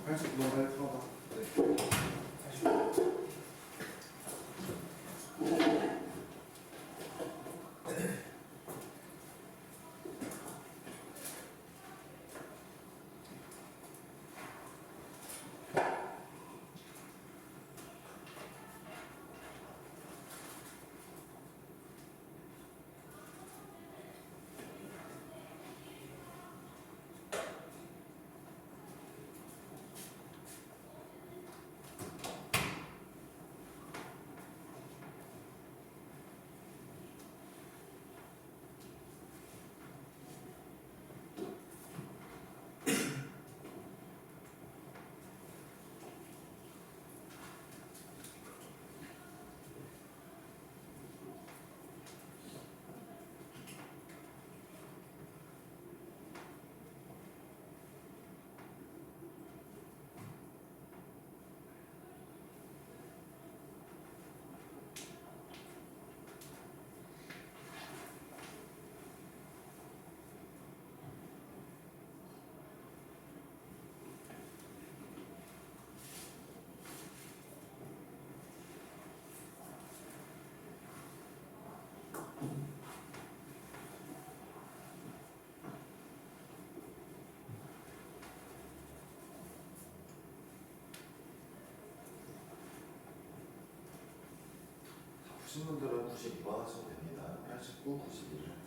80 너무 빨리 들어가. 네. 80. 부신 분들은 92번 하셔도 됩니다. 89, 91을.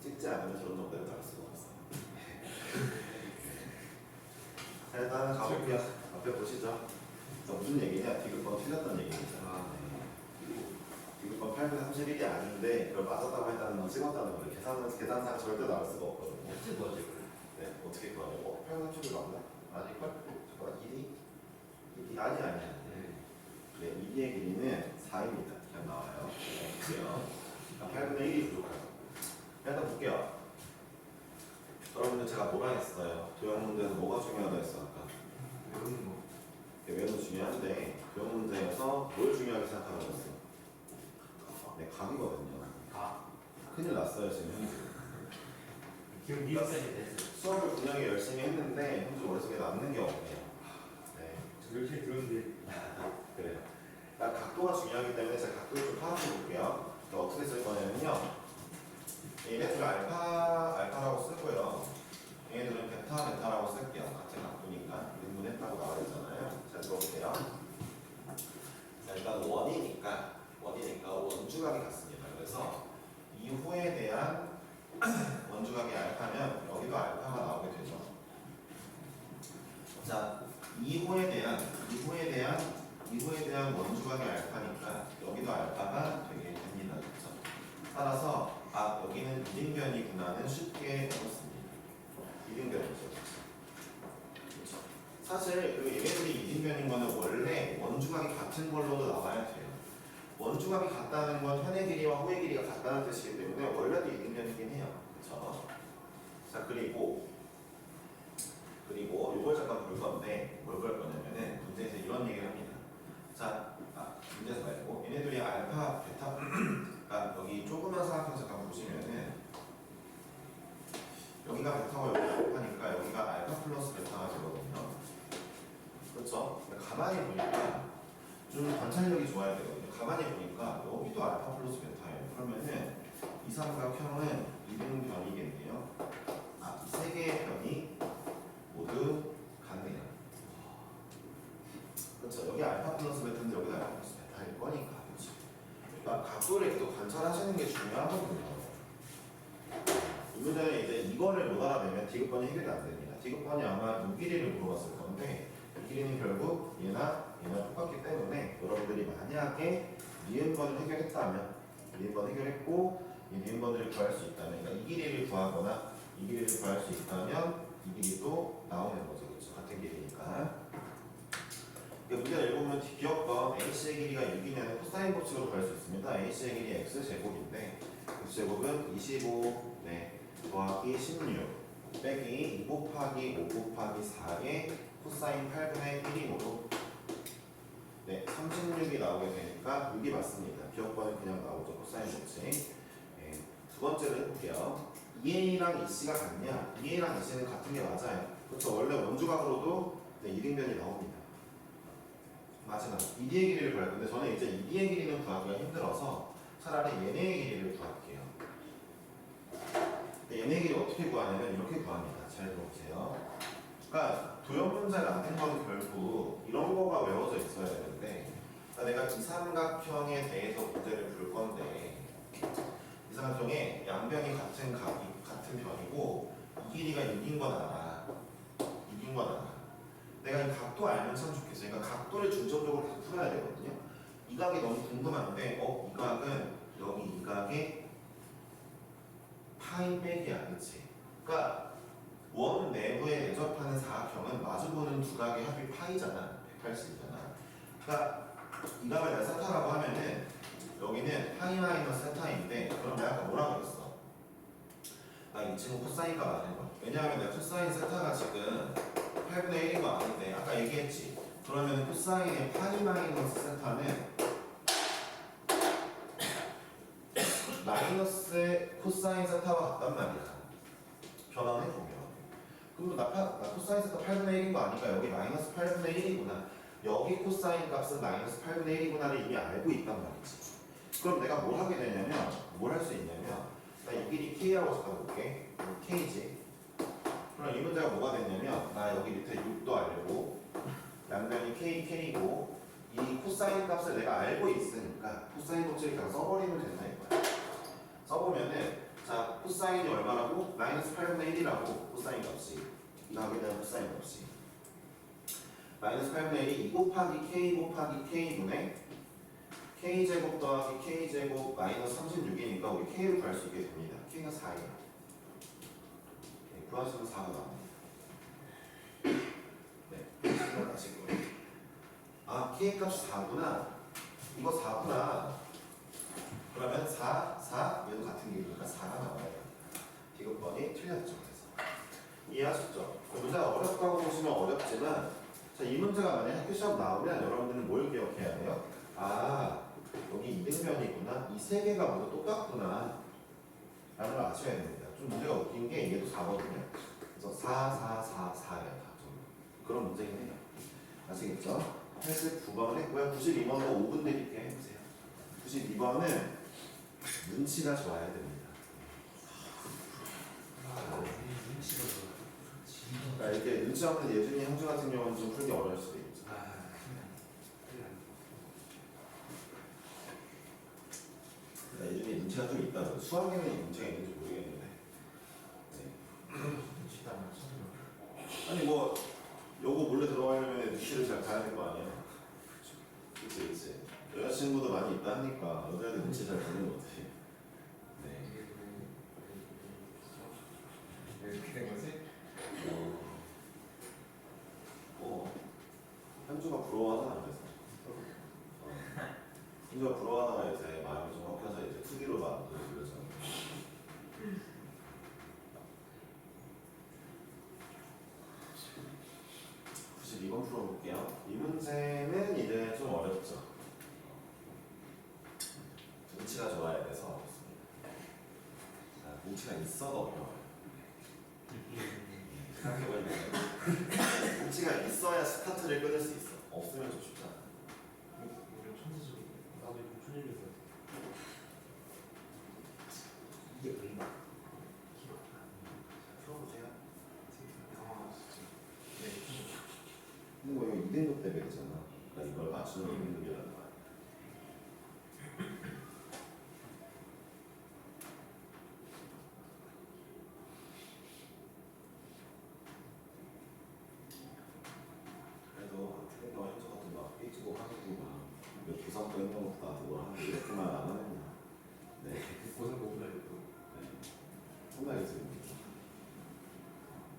찍지 않으면 저런 정도는 나올 수가 없어요. 자, 일단 가볼게요. 앞에 보시죠. 무슨 얘기냐? 디귿번 틀렸던 얘기입니다. 디귿번 8분의 31이 아닌데 그걸 맞았다고 했다는 건 찍었다는 거예요. 계산상 절대 나올 수가 없거든요. 어떻게 뭐지? 네, 어떻게 구하냐고? 8분의 31이 맞나? 아닐걸? 잠깐만, 1이? 아니야. 네, 2의 길이는 4입니다. 그냥 나와요. 볼게요. 8분의 1이 부족하죠. 일단 볼게요. 여러분들 제가 뭐라 했어요? 도형 문제에서 뭐가 중요하다 했어 아까? 외우는 거. 네, 외우는 중요한데 도형 문제에서 뭘 중요하게 생각하라고 했어? 네, 각이거든요. 각. 큰일 났어요 지금 현재. 기억 미흡하게 됐어요. 수업을 분명히 열심히 했는데 현재 머릿속에 남는 게 없네요. 네, 저 열심히 들었는데. 그래요. 그러니까 각도가 중요하기 때문에 제가 각도를 좀 파악해 볼게요. 그러니까 어떻게 쓸 거냐면요. 얘네들 알파라고 쓰고요. 얘네들은 베타라고 쓸게요. 같은 각도니까. 분했다고 나와 있잖아요. 자, 들어보세요. 자, 일단 원이니까 원주각이 같습니다. 그래서 이호에 대한 원주각이 알파면 여기도 알파가 나오게 되죠. 자, 이호에 대한 원주각이 알파니까 여기도 알파가 되게 됩니다. 그렇죠? 따라서 여기는 이등변이구나는 쉽게 얻었습니다. 이등변이죠. 그렇죠? 사실 그 얘네들이 이등변인 거는 원래 원주각이 같은 걸로도 나와야 돼요. 원주각이 같다는 건 현의 길이와 후의 길이가 같다는 뜻이기 때문에 원래도 이등변이긴 해요. 그렇죠? 자, 그리고 이걸 잠깐 볼 건데 뭘 볼 거냐면은 문제에서 이런 얘기를 합니다. 자, 문제에서 말고 얘네들이 알파, 베타 여기 조그만 사각형 잠깐 보시면은 여기가 베타고 여기가 알파니까 여기가 알파 플러스 베타가 되거든요. 그렇죠? 가만히 보니까 좀 관찰력이 좋아야 되거든요. 가만히 보니까 여기도 알파 플러스 베타예요. 그러면은 이 삼각형은 이등변이겠네요. 이 세 개의 변이 모두 같네요. 그렇죠? 여기 알파 플러스 베타인데 여기도 알파 플러스 베타일 거니까. 그렇죠? 그러니까 각도를 또 관찰하시는 게 중요하거든요. 이 문제는 이제 이거를 못 알아내면 디귿번이 해결이 안 됩니다. 디귿번이 아마 이 길이를 물어봤을 건데 이 길이는 결국 얘나 똑같기 때문에 여러분들이 만약에 니은번을 해결했다면 니은번 해결했고 이 니은번을 구할 수 있다면 그러니까 이 길이를 구하거나 이 길이를 구할 수 있다면 이 길이도 나오는 거죠. 그렇죠? 같은 길이니까. 문제를 읽어보면 기억번 AC의 길이가 6이면 코사인 법칙으로 구할 수 있습니다. AC의 길이 X제곱인데 X제곱은 25 더하기 16 빼기 2 곱하기 5 곱하기 4의 코사인 8분의 1이 모두 36이 나오게 되니까 6이 맞습니다. 기억번은 그냥 나오죠. 코사인 법칙. 두 번째로 해볼게요. EA랑 EC가 같냐? EA랑 EC는 같은 게 맞아요. 그렇죠. 원래 원주각으로도 이등변이 나옵니다. 마지막 2D의 길이를 구할 건데 저는 이제 2D의 길이는 구하기가 힘들어서 차라리 얘네의 길이를 구할게요. 얘네의 길이 어떻게 구하냐면 이렇게 구합니다. 잘 들어보세요. 그러니까 도형 문제 같은 건 결국 이런 거가 외워져 있어야 되는데 내가 이 삼각형에 대해서 문제를 풀 건데 이 삼각형의 양변이 같은 변이고 이 길이가 6인 건 알아. 6인 건 알아. 내가 이 각도 알면 참 좋겠어요. 그러니까 각도를 중점적으로 계속 풀어야 되거든요. 이 각이 너무 궁금한데 이 각은 여기 이 각의 파이 빼기야. 그치? 그러니까 원 내부에 내접하는 사각형은 마주보는 두 각의 합이 파이잖아. 180이잖아. 그러니까 이 각을 내가 세타라고 하면은 여기는 파이 마이너스 세타인데 그럼 내가 아까 뭐라고 했어? 이 친구 코사인가 맞는 거야. 왜냐하면 내가 코사인 세타가 지금 8분의 1인 거 아닌데 아까 얘기했지. 그러면 코사인의 파이 마이너스 세타는 마이너스 코사인 세타와 같단 말이야. 변환해보면. 그럼 나 코사인 세타 8분의 1인 거 아니까 여기 마이너스 8분의 1이구나. 여기 코사인 값은 마이너스 8분의 1이구나를 이미 알고 있단 말이지. 그럼 내가 뭘 하게 되냐면 뭘 할 수 있냐면 나 이 길이 K라고 잡아볼게. K지. 그럼 이 문제가 뭐가 됐냐면 나 여기 밑에 6도 알고 양변이 K고 이 코사인 값을 내가 알고 있으니까 코사인 법칙을 그냥 써버리면 된다 이거야. 써보면은 자 코사인이 얼마라고? 마이너스 8분의 1이라고 코사인 값이 이 값에 대한 코사인 값이 마이너스 8분의 1이 2 곱하기 k 곱하기 k분의 k제곱 더하기 k제곱 마이너스 36이니까 우리 k를 구할 수 있게 됩니다. k가 4예요. 구하시면 4가 나옵니다. 네, 생각하시고 아 k 값이 4구나 이거 4구나 그러면 4 얘도 같은 길이니까 4가 나와야 돼요. 디귿번이 틀렸죠. 그래서 이해하셨죠? 문제가 어렵다고 보시면 어렵지만 자, 이 문제가 만약 학교 시험 나오면 여러분들은 뭘 기억해야 돼요? 아 여기 이등변이구나 이 세 개가 모두 똑같구나 라는 걸 아셔야 됩니다. 좀 문제가 웃긴 게 얘도 4거든요. 그래서 4예요. 다 그런 문제긴 해요. 아시겠죠? 89번을 했고요. 92번도 5분 드릴게 해보세요. 92번은 눈치가 좋아야 됩니다. 눈치가 그러니까 이렇게 눈치 없는 예준이 형주 같은 경우는 좀 풀기 어려울 수도 있죠. 예준이 눈치가 좀 있다고. 수학에는 눈치가 있는지 모르겠는데. 네. 아니 뭐 요거 몰래 들어가려면 눈치를 잘 봐야 될 거 아니야. 그치. 여자친구도 많이 있다 하니까 여자애들 눈치 잘 보는 거 같아. 네. 이렇게 된 거지? 현주가 부러워하잖아 그래서. 현주가 부러워하다가 이제 마음이 좀 꺾여서 이제 투기로 막 그러죠. 이번 풀어볼게요. 이 문제는 이제 좀 어렵죠. 눈치가 좋아야 돼서 어렵습니다. 자, 눈치가 있어도 어려워요. 생각해보면 눈치가 있어야 스타트를 끊을 수 있어. 없으면 좀 쉽잖아. 나도 이거 천일이었어. 이게 뭔가? 풀어보세요. 아 진짜. 네. 근데 뭐 이거 2등급 대백이잖아. 그러니까 이걸 맞추는 2등급이라는 거야. 그래도 태경과 현주 같은 막 삐지고 하고 막 부산도 했던 것도 놔두고 하는데 이렇게만 안 하면 네. 고생 못 하겠고. 혼나겠지.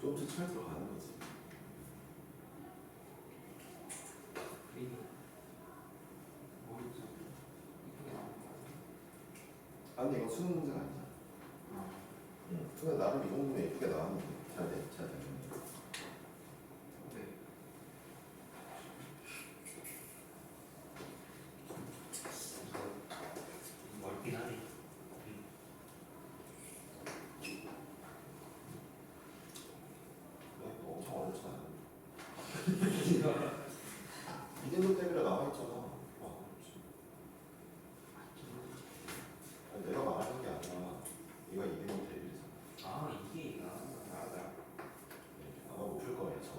조금씩 찰 들어가는 거지. 아 근데 이거 수능 문제가 아니잖아. 응. 근데 나름 이 정도면 예쁘게 나왔는데 잘 되는데. 네. 멀긴 하네. 그래? 엄청 어렵지 않아. 이 정도 때문에 나와 있잖아. 아니, 내가 말하는 게 아니라 얘가 이 정도 데뷔잖아. 아 이게 나다. 아마 못 풀 거예요. 저거.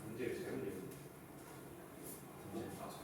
문제를 잘못 읽은. 맞아.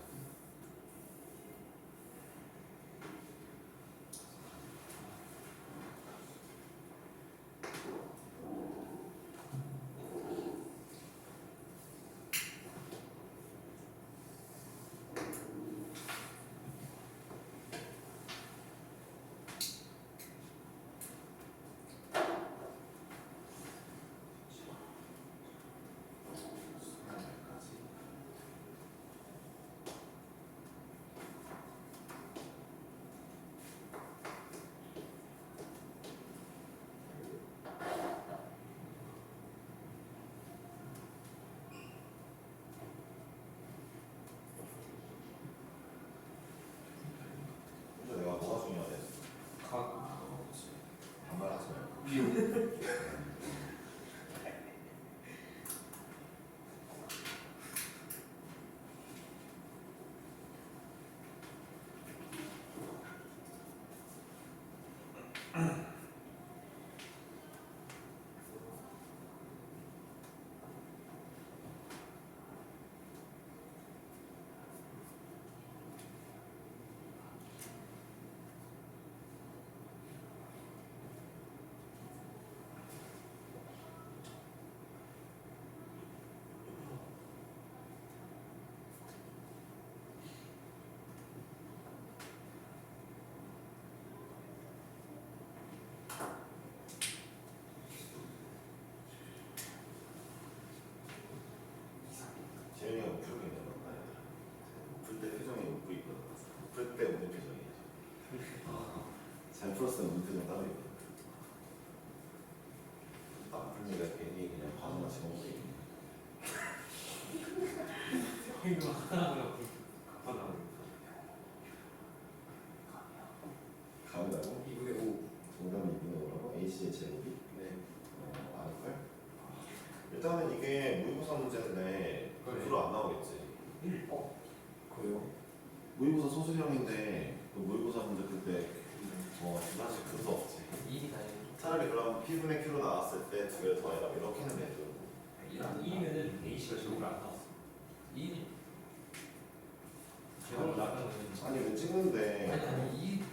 근데 내가 뭐가 중요하대? 그렇지. 반말하지 말고. 풀었으면 문표정 따로 있거든. 나쁜 얘가 괜히 그냥 반응만 집어먹고 이거 하나하나 갚아나가는 가운다고? 2분의 5. 정답은 2분의 5라고? HC의 제곱이? 네. 아닐걸? 일단은 이게 모의고사 문제인데 그래. 주로 안 나오겠지. 그래요? 모의고사 소수형인데 그 모의고사 문제 그때 사실 그것도 없지. 2이 다행히. 차라리 그럼 P분의 Q로 나왔을 때 두 개를 더해라 이렇게는 돼도 2면은 A씨가 제곱을 안 나왔어. 2는 제곱을 나가는 거는 아니 왜 찍는데 아니 1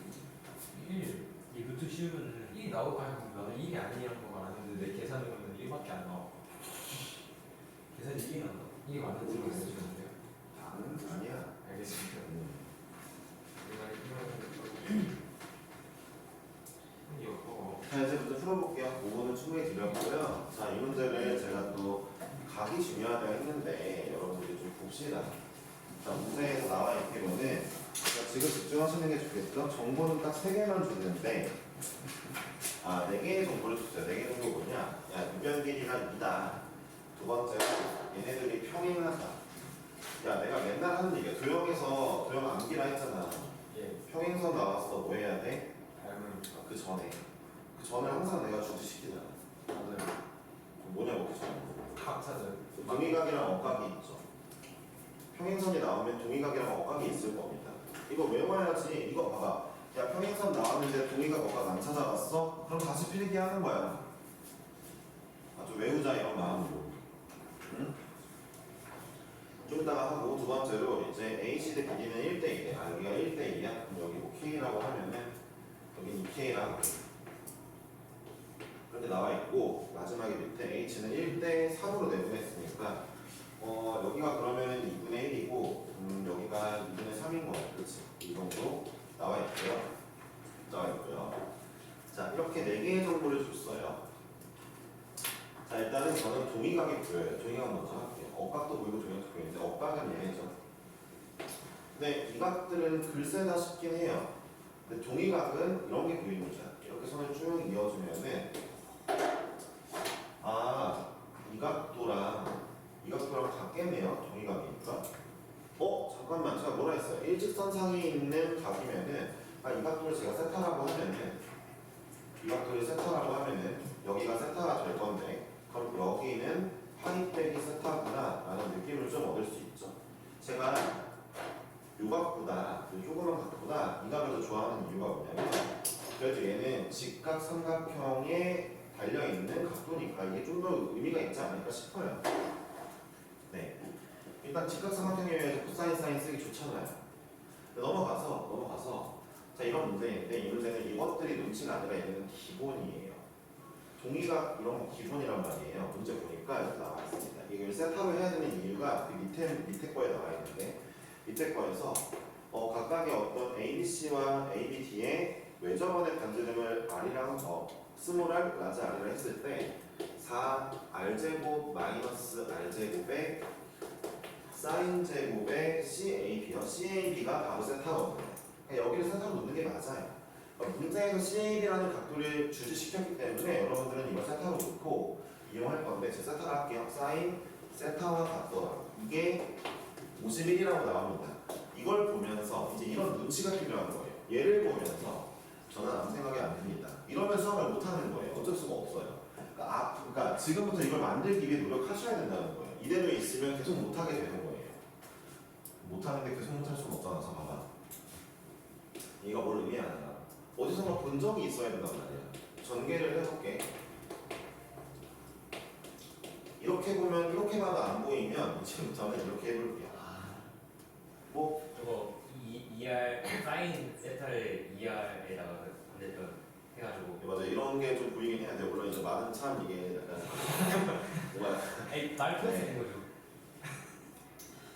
이 루트 씌우면은 1이 나오고 하면 나는 1이 아니라는 거 말하는데 내 계산으로는 1밖에 안 나와. 계산이 2가 안 나와. 이게 맞는지 모르겠는데요. 아니야. 알겠습니다. 이거 자 이제 문제 풀어볼게요. 5번은 충분히 드렸고요. 자 이 문제를 제가 또 각이 중요하다 했는데 여러분들이 좀 봅시다. 자 문제에서 나와 있기로는 지금 집중하시는 게 좋겠죠. 정보는 딱 3개만 줬는데 4개의 정보를 줬어요. 4개 정보 뭐냐? 야 유변 길이가 2다. 두 번째로 얘네들이 평행하다. 야 내가 맨날 하는 얘기야. 도형 암기라 했잖아. 예. 평행선 나왔어. 뭐 해야 돼? 닮은 그 전에 항상 내가 주지시키잖아. 맞아요. 뭐냐고 그 전에. 각사들. 동의각이랑 억각이 있죠. 평행선이 나오면 동의각이랑 억각이 있을 겁니다. 이거 외워야지. 이거 봐봐. 야 평행선 나왔는데 동의각 억각 안 찾아봤어? 그럼 다시 필기하는 거야. 아주 외우자 이런 마음으로. 응? 좀 이따가 하고 두 번째로 이제 ACD 비기는 1대1에 여기가 1대2야. 그럼 여기 뭐 K라고 하면은 여기는 2K라고 그렇게 나와 있고 마지막에 밑에 H는 1대3으로 내분했으니까 여기가 그러면은 2분의 1이고 여기가 2분의 3인 거야. 그렇지? 이 정도 나와 있고요. 자 이렇게 4개의 정보를 줬어요. 자 일단은 저는 동의각이 보여요. 동의각 먼저 할게요. 억각도 보이고 동의각도 보이는데 억각은 얘네죠. 근데 이 각들은 글쎄다 싶긴 해요. 근데 동의각은 이런 게 보입니다. 이렇게 선을 쭉 이어주면은 이 각도랑 같겠네요. 동의각이니까. 잠깐만 제가 뭐라 했어요? 일직선상에 있는 각이면은 이 각도를 제가 세타라고 하면은 이 각도를 세타라고 하면은 여기가 세타가 될 건데 그럼 여기는 파이 빼기 세타구나 라는 느낌을 좀 얻을 수 있죠. 제가 요 각보다 요 조그만 각보다 이 각을 더 좋아하는 이유가 뭐냐면 그래도 얘는 직각 삼각형에 달려있는 각도니까 이게 좀 더 의미가 있지 않을까 싶어요. 네, 일단 직각 삼각형에 의해서 코사인 사인 쓰기 좋잖아요. 넘어가서 자 이런 문제인데 이 문제는 이것들이 눈치가 아니라 얘는 기본이에요. 동의각 이런 거 기본이란 말이에요. 문제 보니까 이렇게 나와 있습니다. 이걸 세타로 해야 되는 이유가 그 밑에 거에 나와 있는데 밑에 거에서 각각의 어떤 ABC와 ABD의 외접원의 반지름을 R이랑 스몰 R, 라지 R이라 했을 때 4R제곱 마이너스 R제곱에 사인제곱에 CAB요. CAB가 바로 세타거든요. 그러니까 여기를 세타로 놓는 게 맞아요. 문제에서 CAB라는 각도를 주지시켰기 때문에 여러분들은 이걸 세타로 놓고 이용할 건데 제 세타를 할게요. 사인 세타와 같더라. 이게 51이라고 나옵니다. 이걸 보면서 이제 이런 눈치가 필요한 거예요. 얘를 보면서 저는 아무 생각이 안 듭니다. 이러면 수학을 못하는 거예요. 어쩔 수가 없어요. 그러니까 지금부터 이걸 만들기 위해 노력하셔야 된다는 거예요. 이대로 있으면 계속 못하게 되는 거예요. 못하는데 계속 못할 수는 없잖아. 봐봐. 얘가 뭘 의미하냐. 어디선가 본 적이 있어야 된단 말이야. 전개를 해볼게. 이렇게 보면 이렇게 봐도 안 보이면 지금부터는 이렇게 해볼게요. 뭐 저거 2R 사인 세타를 2R에다가 반대편 해가지고 맞아 이런 게 좀 보이긴 해야 돼. 물론 이제 말은 참 이게 약간 뭐야 아니 말 쓰는 거죠.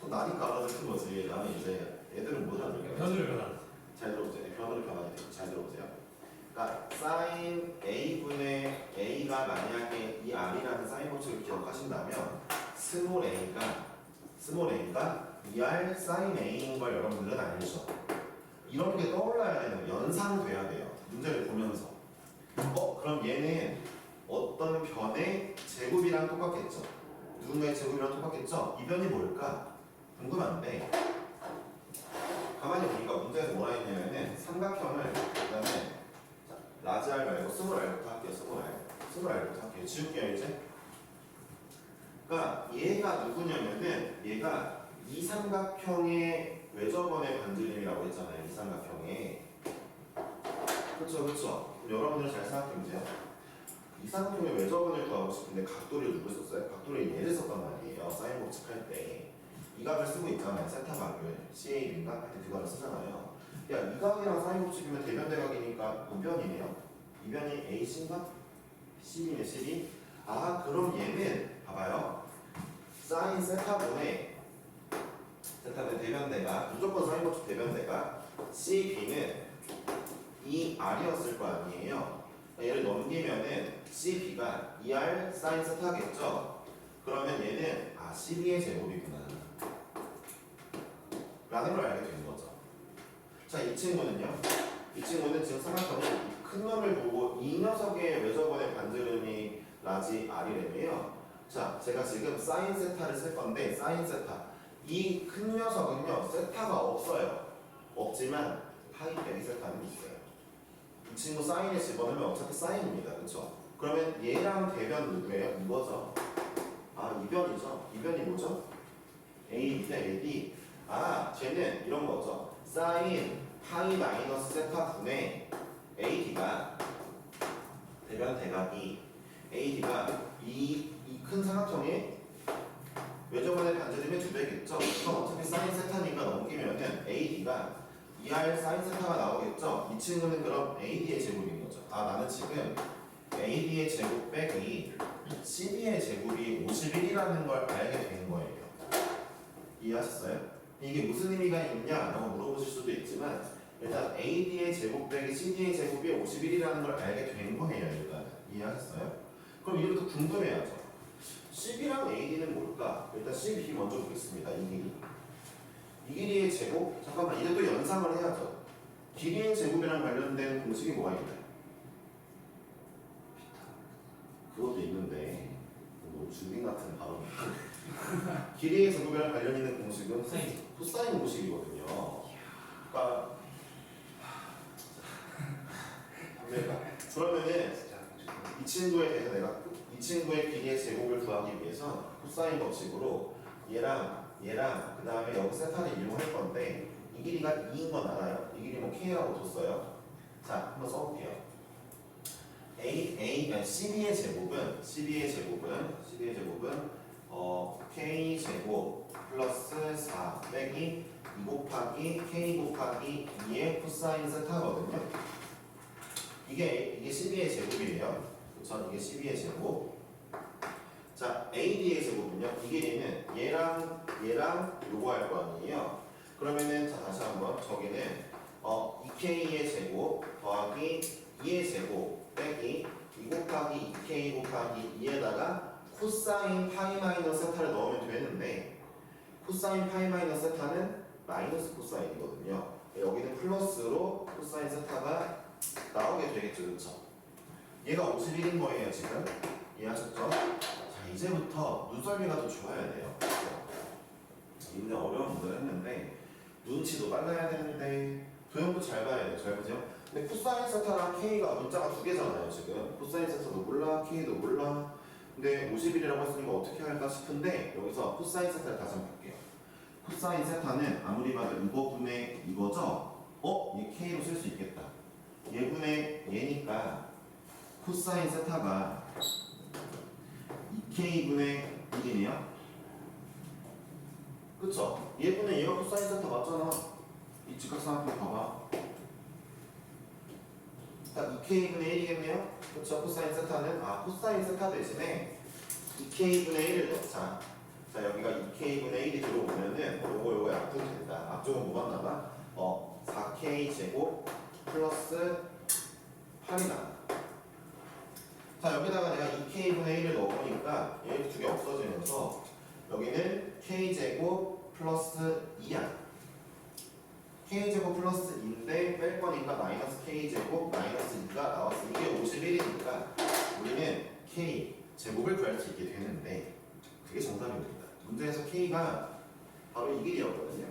나니까 알아듣는 거지. 나는 이제 애들은 못 알아듣게. 변으로 변하는. 잘 들어보세요. 변으로 변하게 돼요. 잘 들어보세요. 그러니까 사인 A분의 A가 만약에 이 R이라는 사인 법칙을 기억하신다면 스몰 A가 2R 사인 A인 걸 여러분들은 알죠. 이런 게 떠올라야 되는 연상돼야 돼요. 문제를 보면서 그럼 얘는 어떤 변의 제곱이랑 똑같겠죠? 누군가의 제곱이랑 똑같겠죠? 이 변이 뭘까? 궁금한데 가만히 보니까 문제에서 뭐라 했냐면은 삼각형을 그다음에 라지 R 말고 스몰 R부터 할게요. 스몰 R부터 할게요. 지울게요 이제. 그러니까 얘가 누구냐면은 얘가 이 삼각형의 외접원의 반지름이라고 했잖아요. 이 삼각형의. 그렇죠. 여러분들 잘 생각해보세요. 이 삼각형의 외접원을 구하고 싶은데 각도를 누구 썼어요? 각도를 얘를 썼단 말이에요. 사인 법칙할 때. 이 값을 쓰고 있잖아요. 세타 값을. CA인가? 할때 그거를 쓰잖아요. 야, 이 각이랑 사인 법칙이면 대변 대각이니까 우변이네요. 이 변이 AC인가? CB네, CB. 아, 그럼 얘는 봐봐요. 사인 세타분의 대변 대각, 무조건 사인 법칙 대변 대각. CB는 이 R이었을 거 아니에요. 얘를 넘기면은 CB가 2R 사인 세타겠죠? 그러면 얘는 CB의 제곱이구나 라는 걸 알게 되는 거죠. 자, 이 친구는요? 이 친구는 지금 삼각형은 큰 놈을 보고 이 녀석의 외접원의 반지름이 라지 R이래매요. 자, 제가 지금 사인 세타를 쓸 건데 사인 세타 이 큰 녀석은요 세타가 없어요. 없지만 파이 빼기 세타는 있어요. 이 친구 사인에 집어넣으면 어차피 사인입니다. 그쵸? 그러면 얘랑 대변 누구예요? 이거죠. 이 변이죠. 이 변이 뭐죠? A 대 AD. 쟤는 이런 거죠. 사인 파이 마이너스 세타 분의 AD가 대변 대각이 AD가 이 큰 삼각형의 외접원의 반지름의 2배겠죠. 그럼 어차피 사인 세타니까 넘기면은 AD가 2R 사인 세타가 나오겠죠. 이 친구는 그럼 AD의 제곱인 거죠. 나는 지금 AD의 제곱 빼기 CB의 제곱이 51이라는 걸 알게 된 거예요. 이해하셨어요? 이게 무슨 의미가 있냐라고 물어보실 수도 있지만 일단 AD의 제곱 빼기 CB의 제곱이 51이라는 걸 알게 된 거예요. 일단 이해하셨어요? 그럼 이제부터 궁금해야죠. CB랑 AD는 뭘까? 일단 CB 먼저 보겠습니다. 이 길이. 이 길이의 제곱? 잠깐만 이제 또 연상을 해야죠. 길이의 제곱이랑 관련된 공식이 뭐가 있나요? 그것도 있는데 뭐 주민 같은 발언. 길이의 제곱이랑 관련 있는 공식은 코사인 공식이거든요. 그러니까 그러면은 이 친구에 대해서 내가 이 친구의 길이의 제곱을 구하기 위해서 코사인 법칙으로 얘랑 그 다음에 여기 세타를 이용할 건데 이 길이가 2인 건 알아요? 이 길이 뭐 K라고 뒀어요. 자, 한번 써볼게요. CB의 제곱은 K 제곱 플러스 4 빼기 2 곱하기 K 곱하기 2의 코사인 세타거든요. 이게 CB의 제곱이에요. 그렇죠? 이게 CB의 제곱. 자, AD의 제곱은요. 이 길이는 얘랑 요거 할 거 아니에요. 그러면은 자 다시 한번 저기는 2K의 제곱 더하기 2의 제곱 빼기 2 곱하기 2K 곱하기 2에다가 코사인 파이 마이너스 세타를 넣으면 되는데 코사인 파이 마이너스 세타는 마이너스 코사인이거든요. 여기는 플러스로 코사인 세타가 나오게 되겠죠. 그렇죠? 얘가 51인 거예요. 지금 이해하셨죠? 자, 이제부터 눈썰미가 더 좋아야 돼요. 이제 어려운 문제를 했는데 눈치도 빨라야 되는데 도형도 잘 봐야 돼요. 잘 보세요. 근데 코사인 세타랑 K가 문자가 두 개잖아요. 지금 코사인 세타도 몰라, K도 몰라. 근데 51이라고 했으니까 어떻게 할까 싶은데 여기서 코사인 세타를 다시 한번 볼게요. 코사인 세타는 아무리 봐도 이거분의 이거죠? 얘 K로 쓸 수 있겠다. 얘분의 얘니까 코사인 세타가 2K분의 1이네요. 그쵸? 얘분의 얘가 코사인 세타 맞잖아. 이 직각삼각형 봐봐. 딱 2K분의 1이겠네요? 그쵸? 코사인 세타는 코사인 세타 대신에 2K분의 1을 넣자. 자, 여기가 2K분의 1이 들어오면은 요거 약분이 된다. 앞쪽은 뭐 같나봐? 4K 제곱 플러스 8이 나와. 자, 여기다가 내가 2K분의 1을 넣어보니까 얘 두 개 없어지면서 여기는 K제곱 플러스 2야. K제곱 플러스 2인데 뺄 거니까 마이너스 K제곱 마이너스 2가 나왔어. 이게 51이니까 이해할 수 있게 되는데 그게 정답입니다. 문제에서 K가 바로 이 길이었거든요.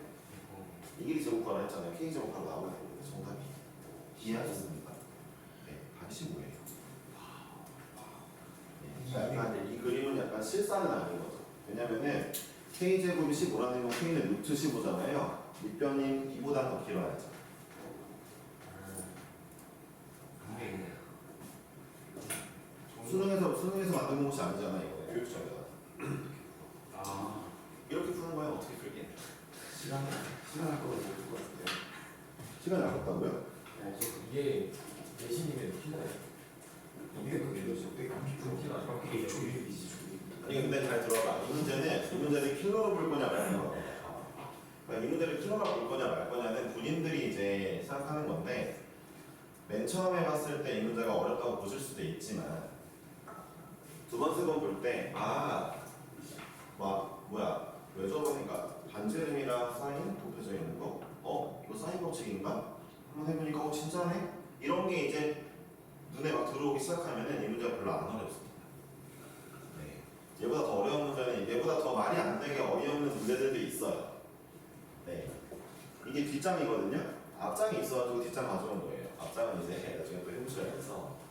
이 길이 제곱하라 했잖아요. K 제곱 바로 나와야 되는데 정답이 이해하셨습니까? 네, 답이 뭐예요? 네, 약간 이 그림은 약간 실사는 아닌 거죠. 왜냐면은 K 제곱이 15라는 건 K는 루트 15잖아요. 밑변인 이보다 더 길어야죠. 수능에서 만든 것이 아니잖아 이거 교육청에다. 아, 이렇게 푸는 거야 어떻게 풀게? 시간 아까워 못할 것 같아요. 시간이 아깝다고요? 이게 내신이면 필요해요. 이게 그게 아니 근데 잘 들어봐. 이 문제는 킬러로 볼 거냐 말 거냐. 그러니까 이 문제를 킬러로 볼 거냐 말 거냐는 본인들이 이제 생각하는 건데 맨 처음에 봤을 때 이 문제가 어렵다고 보실 수도 있지만 두 번, 세 번 볼 때 뭐야 왜 저러니까 반지름이랑 사인 곱해져 있는 거? 이거 사인 법칙인가? 한번 해보니까 진짜네? 이런 게 이제 눈에 막 들어오기 시작하면은 이 문제가 별로 안 어렵습니다. 네. 얘보다 더 어려운 문제는 얘보다 더 말이 안 되게 어이없는 문제들도 있어요. 네. 이게 뒷장이거든요. 앞장이 있어가지고 뒷장 가져온 거예요. 앞장은 이제 나중에 또 해보셔야해서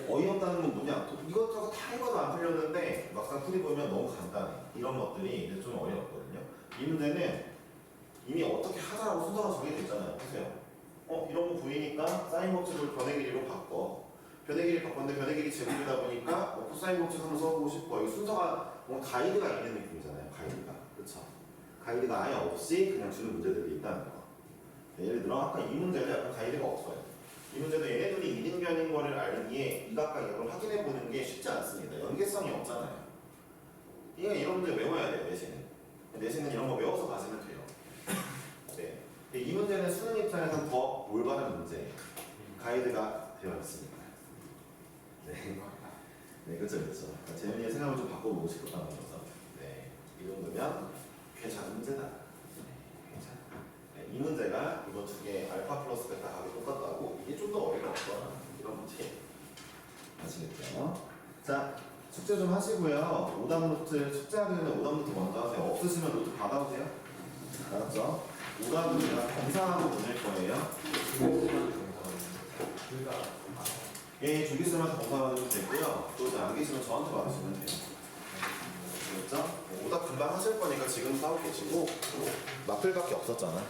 어이없다는 건 뭐냐? 또 이것저것 다 해봐도 안 풀렸는데 막상 풀이 보면 너무 간단해. 이런 것들이 이제 좀 어이없거든요. 이 문제는 이미 어떻게 하자라고 순서가 정해져 있잖아요. 보세요. 이런 거 보이니까 사인 법칙을 변의 길이로 바꿔. 변의 길이 바꿨는데 변의 길이 제곱이다 보니까 코사인 법칙 한번 써보고 싶어. 이 순서가 뭔가 가이드가 있는 느낌이잖아요. 가이드가. 그렇죠? 가이드가 아예 없이 그냥 주는 문제들이 있다는 거. 네, 예를 들어 아까 이 문제는 약간 가이드가 없어요. 이 문제도 얘네들이 이등변인 거를 알기에 이각과 이각을 확인해 보는 게 쉽지 않습니다. 연계성이 없잖아요. 이런 문제 외워야 돼요. 내신은 이런 거 외워서 가시면 돼요. 네. 이 문제는 수능 입장에서는 더 올바른 문제 가이드가 되어 있습니다. 네, 그렇죠. 그러니까 재민이의 생각을 좀 바꿔보고 싶었다는 거죠. 네, 이 정도면 괜찮은 문제다. 괜찮아. 네, 이 문제가 이번 두 개 알파 플러스 베타 값이 똑같다고 이게 좀 더 어이가 없거나 이런 문제 아시겠죠? 자, 숙제 좀 하시고요. 오답 노트 숙제하기 전에 오답 노트 먼저 하세요. 없으시면 노트 받아오세요. 알았죠? 오답은 제가 검사하고 보낼 거예요. 예, 주 기수님한테 검사받으면 되고요. 또 이제 안 계시면 저한테 받으시면 돼요. 알겠죠? 오답 금방 하실 거니까 지금 싸우고 계시고 마플밖에 없었잖아.